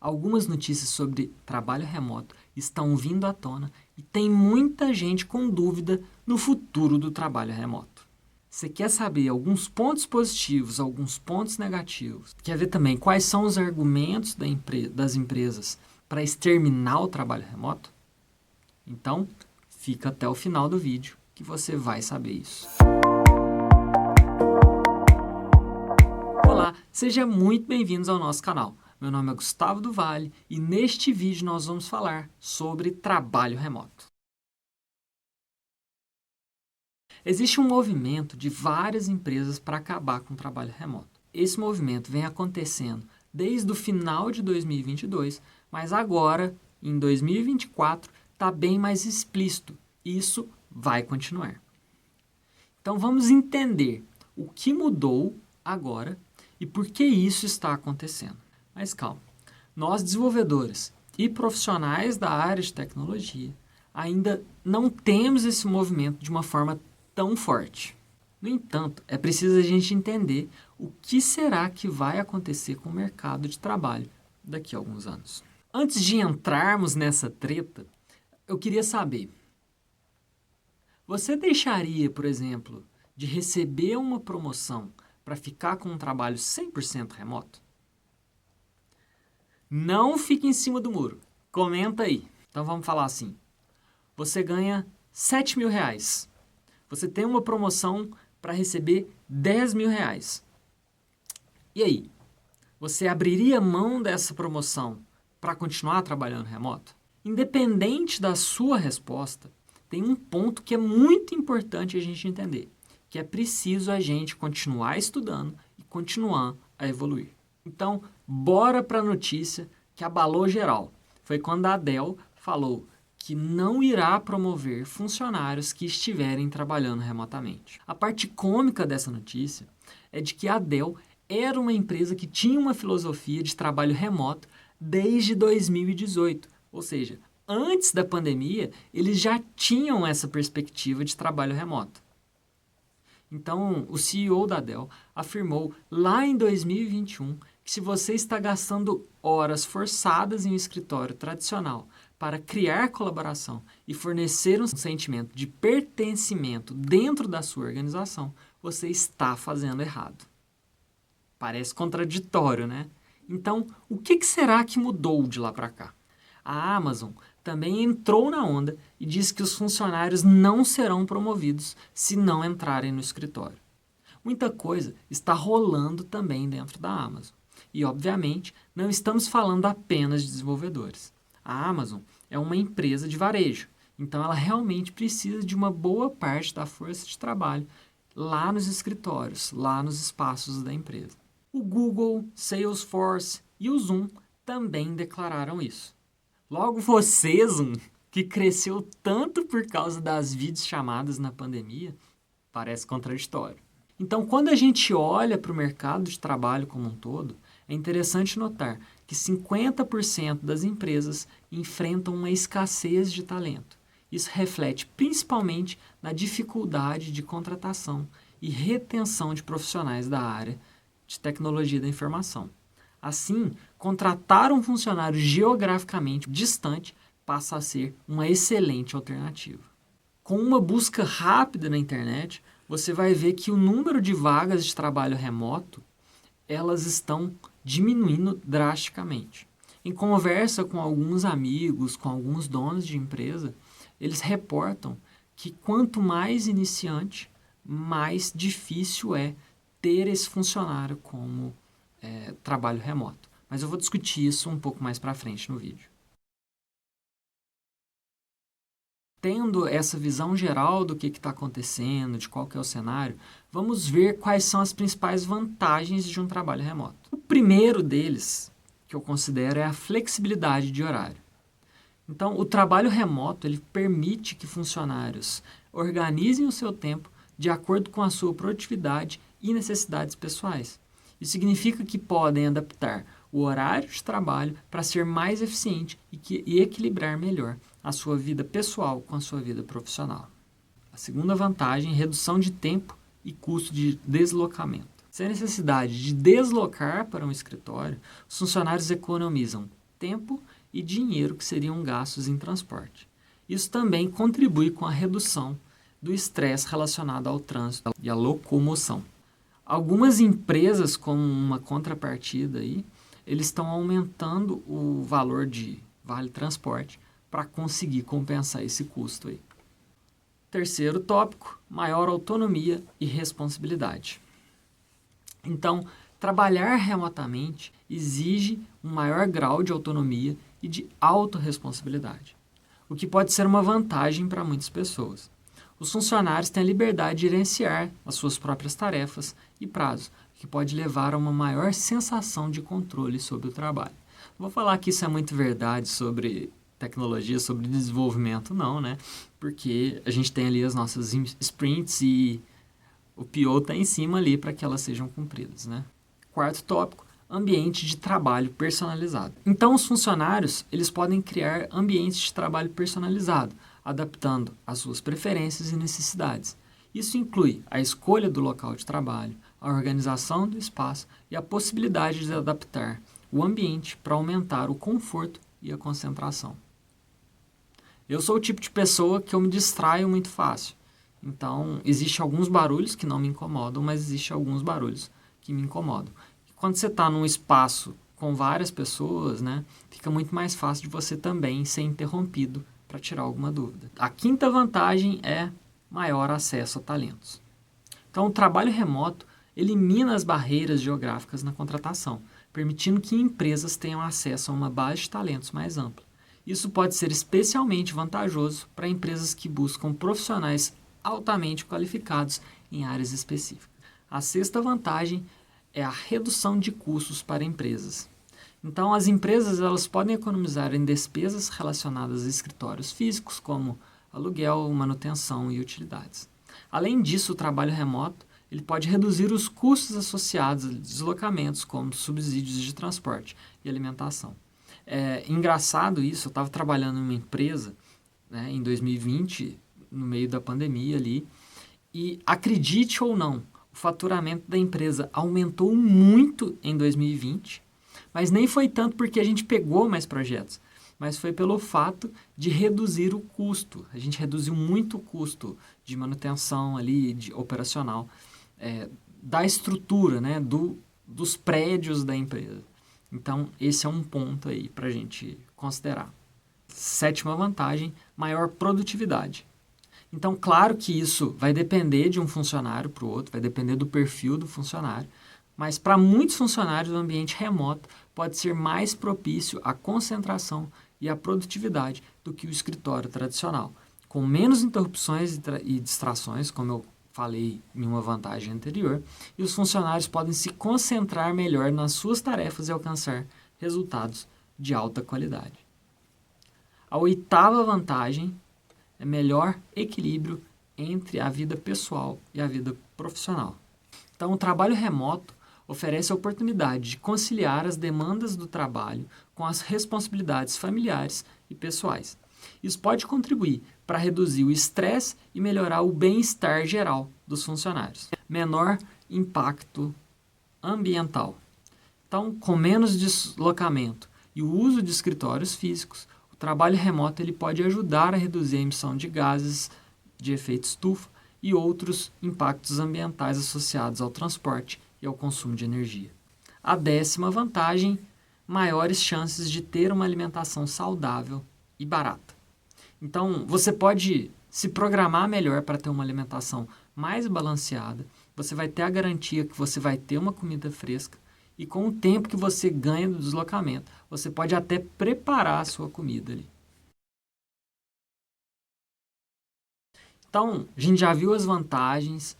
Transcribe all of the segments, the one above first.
Algumas notícias sobre trabalho remoto estão vindo à tona e tem muita gente com dúvida no futuro do trabalho remoto. Você quer saber alguns pontos positivos, alguns pontos negativos? Quer ver também quais são os argumentos das empresas para exterminar o trabalho remoto? Então, fica até o final do vídeo que você vai saber isso. Olá, sejam muito bem-vindos ao nosso canal. Meu nome é Gustavo do Vale e neste vídeo nós vamos falar sobre trabalho remoto. Existe um movimento de várias empresas para acabar com o trabalho remoto. Esse movimento vem acontecendo desde o final de 2022, mas agora, em 2024, está bem mais explícito. Isso vai continuar. Então vamos entender o que mudou agora e por que isso está acontecendo. Mas calma, nós desenvolvedores e profissionais da área de tecnologia ainda não temos esse movimento de uma forma tão forte. No entanto, é preciso a gente entender o que será que vai acontecer com o mercado de trabalho daqui a alguns anos. Antes de entrarmos nessa treta, eu queria saber, você deixaria, por exemplo, de receber uma promoção para ficar com um trabalho 100% remoto? Não fique em cima do muro. Comenta aí. Então vamos falar assim. Você ganha 7 mil reais. Você tem uma promoção para receber 10 mil reais. E aí? Você abriria mão dessa promoção para continuar trabalhando remoto? Independente da sua resposta, tem um ponto que é muito importante a gente entender, que é preciso a gente continuar estudando e continuar a evoluir. Então, bora para a notícia que abalou geral. Foi quando a Dell falou que não irá promover funcionários que estiverem trabalhando remotamente. A parte cômica dessa notícia é de que a Dell era uma empresa que tinha uma filosofia de trabalho remoto desde 2018, ou seja, antes da pandemia, eles já tinham essa perspectiva de trabalho remoto. Então, o CEO da Dell afirmou lá em 2021 que se você está gastando horas forçadas em um escritório tradicional para criar colaboração e fornecer um sentimento de pertencimento dentro da sua organização, você está fazendo errado. Parece contraditório, né? Então, o que será que mudou de lá para cá? A Amazon também entrou na onda e disse que os funcionários não serão promovidos se não entrarem no escritório. Muita coisa está rolando também dentro da Amazon. E, obviamente, não estamos falando apenas de desenvolvedores. A Amazon é uma empresa de varejo, então ela realmente precisa de uma boa parte da força de trabalho lá nos escritórios, lá nos espaços da empresa. O Google, Salesforce e o Zoom também declararam isso. Logo você, Zoom, que cresceu tanto por causa das videochamadas na pandemia, parece contraditório. Então, quando a gente olha para o mercado de trabalho como um todo, é interessante notar que 50% das empresas enfrentam uma escassez de talento. Isso reflete principalmente na dificuldade de contratação e retenção de profissionais da área de tecnologia da informação. Assim, contratar um funcionário geograficamente distante passa a ser uma excelente alternativa. Com uma busca rápida na internet, você vai ver que o número de vagas de trabalho remoto, elas estão diminuindo drasticamente. Em conversa com alguns amigos, com alguns donos de empresa, eles reportam que quanto mais iniciante, mais difícil é ter esse funcionário como trabalho remoto. Mas eu vou discutir isso um pouco mais para frente no vídeo. Tendo essa visão geral do que está acontecendo, de qual que é o cenário, vamos ver quais são as principais vantagens de um trabalho remoto. O primeiro deles, que eu considero, é a flexibilidade de horário. Então, o trabalho remoto ele permite que funcionários organizem o seu tempo de acordo com a sua produtividade e necessidades pessoais. Isso significa que podem adaptar o horário de trabalho para ser mais eficiente e equilibrar melhor a sua vida pessoal com a sua vida profissional. A segunda vantagem é redução de tempo e custo de deslocamento. Sem a necessidade de deslocar para um escritório, os funcionários economizam tempo e dinheiro que seriam gastos em transporte. Isso também contribui com a redução do estresse relacionado ao trânsito e à locomoção. Algumas empresas, como uma contrapartida aí, eles estão aumentando o valor de vale transporte para conseguir compensar esse custo aí. Terceiro tópico, maior autonomia e responsabilidade. Então, trabalhar remotamente exige um maior grau de autonomia e de autorresponsabilidade, o que pode ser uma vantagem para muitas pessoas. Os funcionários têm a liberdade de gerenciar as suas próprias tarefas e prazos, o que pode levar a uma maior sensação de controle sobre o trabalho. Não vou falar que isso é muito verdade sobre tecnologia, sobre desenvolvimento, não, né? Porque a gente tem ali as nossas sprints e o PO está em cima ali para que elas sejam cumpridas, né? Quarto tópico, ambiente de trabalho personalizado. Então, os funcionários, eles podem criar ambientes de trabalho personalizado, adaptando às suas preferências e necessidades. Isso inclui a escolha do local de trabalho, a organização do espaço e a possibilidade de adaptar o ambiente para aumentar o conforto e a concentração. Eu sou o tipo de pessoa que eu me distraio muito fácil. Então, existem alguns barulhos que não me incomodam, mas existem alguns barulhos que me incomodam. Quando você está num espaço com várias pessoas, né, fica muito mais fácil de você também ser interrompido para tirar alguma dúvida. A quinta vantagem é maior acesso a talentos. Então, o trabalho remoto elimina as barreiras geográficas na contratação, permitindo que empresas tenham acesso a uma base de talentos mais ampla. Isso pode ser especialmente vantajoso para empresas que buscam profissionais altamente qualificados em áreas específicas. A sexta vantagem é a redução de custos para empresas. Então, as empresas elas podem economizar em despesas relacionadas a escritórios físicos, como aluguel, manutenção e utilidades. Além disso, o trabalho remoto ele pode reduzir os custos associados a deslocamentos, como subsídios de transporte e alimentação. É engraçado isso, eu estava trabalhando em uma empresa, né, em 2020, no meio da pandemia ali, e acredite ou não, o faturamento da empresa aumentou muito em 2020, mas nem foi tanto porque a gente pegou mais projetos, mas foi pelo fato de reduzir o custo. A gente reduziu muito o custo de manutenção ali, de operacional, da estrutura, né, dos prédios da empresa. Então, esse é um ponto aí para a gente considerar. Sétima vantagem, maior produtividade. Então, claro que isso vai depender de um funcionário para o outro, vai depender do perfil do funcionário, mas para muitos funcionários o ambiente remoto pode ser mais propício à concentração e à produtividade do que o escritório tradicional, com menos interrupções e distrações, como eu falei em uma vantagem anterior, e os funcionários podem se concentrar melhor nas suas tarefas e alcançar resultados de alta qualidade. A oitava vantagem é melhor equilíbrio entre a vida pessoal e a vida profissional. Então, o trabalho remoto oferece a oportunidade de conciliar as demandas do trabalho com as responsabilidades familiares e pessoais. Isso pode contribuir para reduzir o estresse e melhorar o bem-estar geral dos funcionários. Menor impacto ambiental. Então, com menos deslocamento e o uso de escritórios físicos, o trabalho remoto ele pode ajudar a reduzir a emissão de gases de efeito estufa e outros impactos ambientais associados ao transporte e ao consumo de energia. A décima vantagem, maiores chances de ter uma alimentação saudável e barata. Então, você pode se programar melhor para ter uma alimentação mais balanceada, você vai ter a garantia que você vai ter uma comida fresca e com o tempo que você ganha do deslocamento, você pode até preparar a sua comida ali. Então, a gente já viu as vantagens,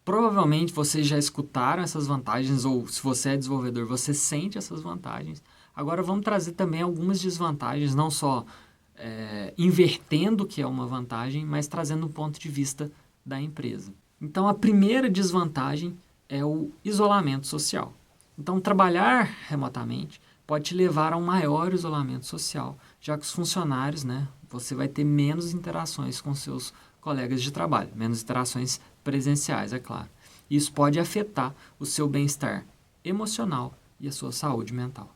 provavelmente vocês já escutaram essas vantagens, ou se você é desenvolvedor, você sente essas vantagens. Agora vamos trazer também algumas desvantagens, não só invertendo o que é uma vantagem, mas trazendo um ponto de vista da empresa. Então, a primeira desvantagem é o isolamento social. Então, trabalhar remotamente pode te levar a um maior isolamento social, já que os funcionários, né, você vai ter menos interações com seus colegas de trabalho, menos interações presenciais, é claro. Isso pode afetar o seu bem-estar emocional e a sua saúde mental.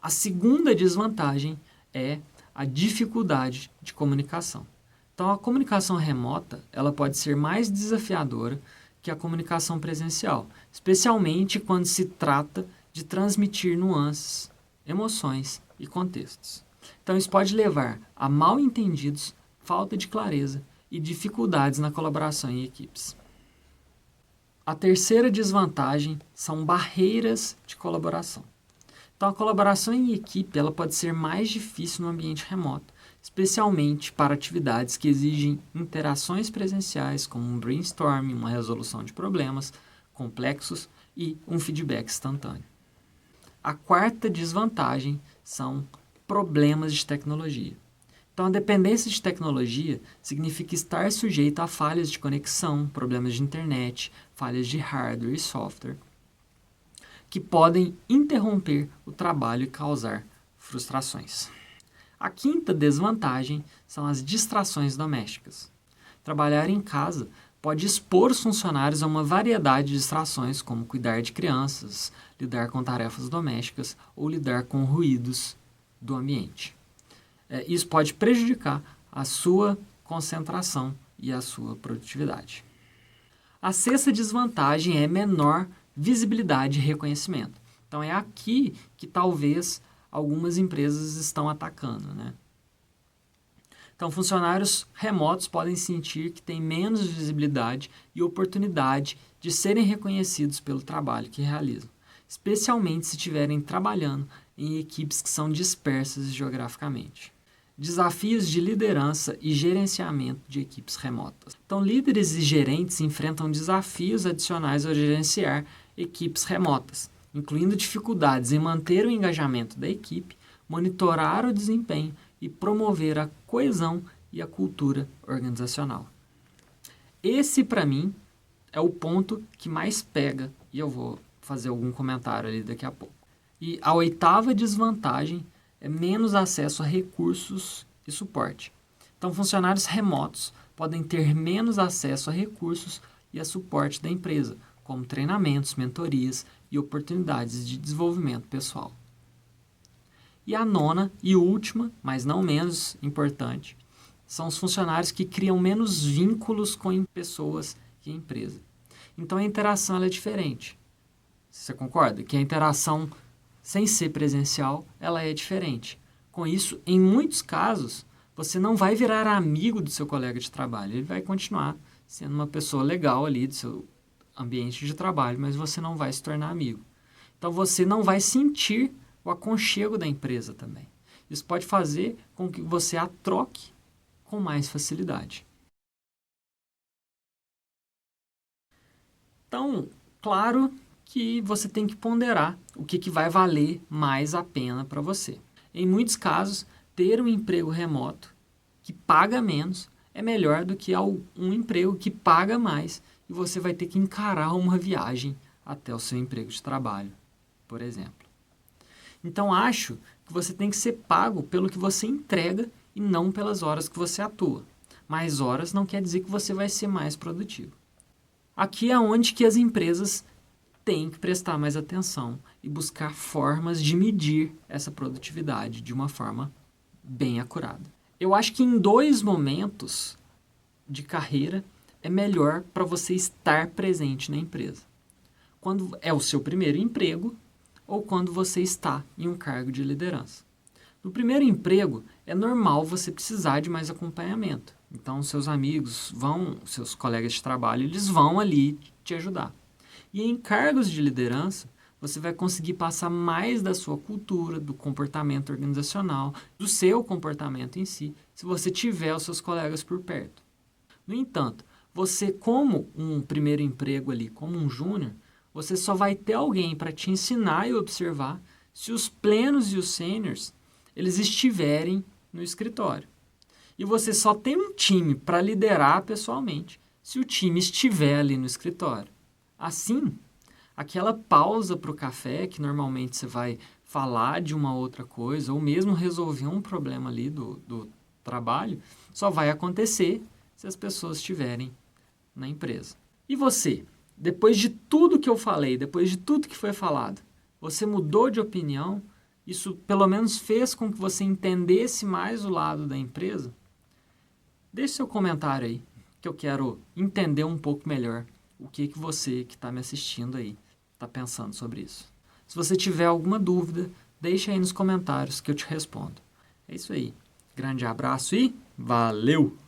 A segunda desvantagem é a dificuldade de comunicação. Então, a comunicação remota ela pode ser mais desafiadora que a comunicação presencial, especialmente quando se trata de transmitir nuances, emoções e contextos. Então, isso pode levar a mal-entendidos, falta de clareza e dificuldades na colaboração em equipes. A terceira desvantagem são barreiras de colaboração. Então, a colaboração em equipe ela pode ser mais difícil no ambiente remoto, especialmente para atividades que exigem interações presenciais, como um brainstorming, uma resolução de problemas complexos e um feedback instantâneo. A quarta desvantagem são problemas de tecnologia. Então, a dependência de tecnologia significa estar sujeito a falhas de conexão, problemas de internet, falhas de hardware e software, que podem interromper o trabalho e causar frustrações. A quinta desvantagem são as distrações domésticas. Trabalhar em casa pode expor os funcionários a uma variedade de distrações, como cuidar de crianças, lidar com tarefas domésticas ou lidar com ruídos do ambiente. Isso pode prejudicar a sua concentração e a sua produtividade. A sexta desvantagem é menor visibilidade e reconhecimento. Então, é aqui que talvez algumas empresas estão atacando, né? Então, funcionários remotos podem sentir que têm menos visibilidade e oportunidade de serem reconhecidos pelo trabalho que realizam, especialmente se estiverem trabalhando em equipes que são dispersas geograficamente. Desafios de liderança e gerenciamento de equipes remotas. Então, líderes e gerentes enfrentam desafios adicionais ao gerenciar equipes remotas, incluindo dificuldades em manter o engajamento da equipe, monitorar o desempenho e promover a coesão e a cultura organizacional. Esse, para mim, é o ponto que mais pega, e eu vou fazer algum comentário ali daqui a pouco. E a oitava desvantagem é menos acesso a recursos e suporte. Então, funcionários remotos podem ter menos acesso a recursos e a suporte da empresa, como treinamentos, mentorias e oportunidades de desenvolvimento pessoal. E a nona e última, mas não menos importante, são os funcionários que criam menos vínculos com pessoas e empresa. Então, a interação ela é diferente. Você concorda? Que a interação sem ser presencial, ela é diferente. Com isso, em muitos casos, você não vai virar amigo do seu colega de trabalho. Ele vai continuar sendo uma pessoa legal ali do seu ambiente de trabalho, mas você não vai se tornar amigo. Então, você não vai sentir o aconchego da empresa também. Isso pode fazer com que você a troque com mais facilidade. Então, claro que você tem que ponderar o que vai valer mais a pena para você. Em muitos casos, ter um emprego remoto que paga menos é melhor do que um emprego que paga mais e você vai ter que encarar uma viagem até o seu emprego de trabalho, por exemplo. Então, acho que você tem que ser pago pelo que você entrega e não pelas horas que você atua. Mais horas não quer dizer que você vai ser mais produtivo. Aqui é onde que as empresas têm que prestar mais atenção e buscar formas de medir essa produtividade de uma forma bem acurada. Eu acho que em 2 momentos de carreira é melhor para você estar presente na empresa. Quando é o seu primeiro emprego ou quando você está em um cargo de liderança. No primeiro emprego, é normal você precisar de mais acompanhamento. Então, seus amigos seus colegas de trabalho, eles vão ali te ajudar. E em cargos de liderança, você vai conseguir passar mais da sua cultura, do comportamento organizacional, do seu comportamento em si, se você tiver os seus colegas por perto. No entanto, você como um primeiro emprego ali, como um júnior, você só vai ter alguém para te ensinar e observar se os plenos e os sêniors, eles estiverem no escritório. E você só tem um time para liderar pessoalmente se o time estiver ali no escritório. Assim, aquela pausa para o café, que normalmente você vai falar de uma outra coisa, ou mesmo resolver um problema ali do trabalho, só vai acontecer se as pessoas estiverem na empresa. E você, depois de tudo que eu falei, depois de tudo que foi falado, você mudou de opinião? isso pelo menos fez com que você entendesse mais o lado da empresa? Deixe seu comentário aí, que eu quero entender um pouco melhor o que você que está me assistindo aí está pensando sobre isso. Se você tiver alguma dúvida, deixa aí nos comentários que eu te respondo. É isso aí. Grande abraço e valeu!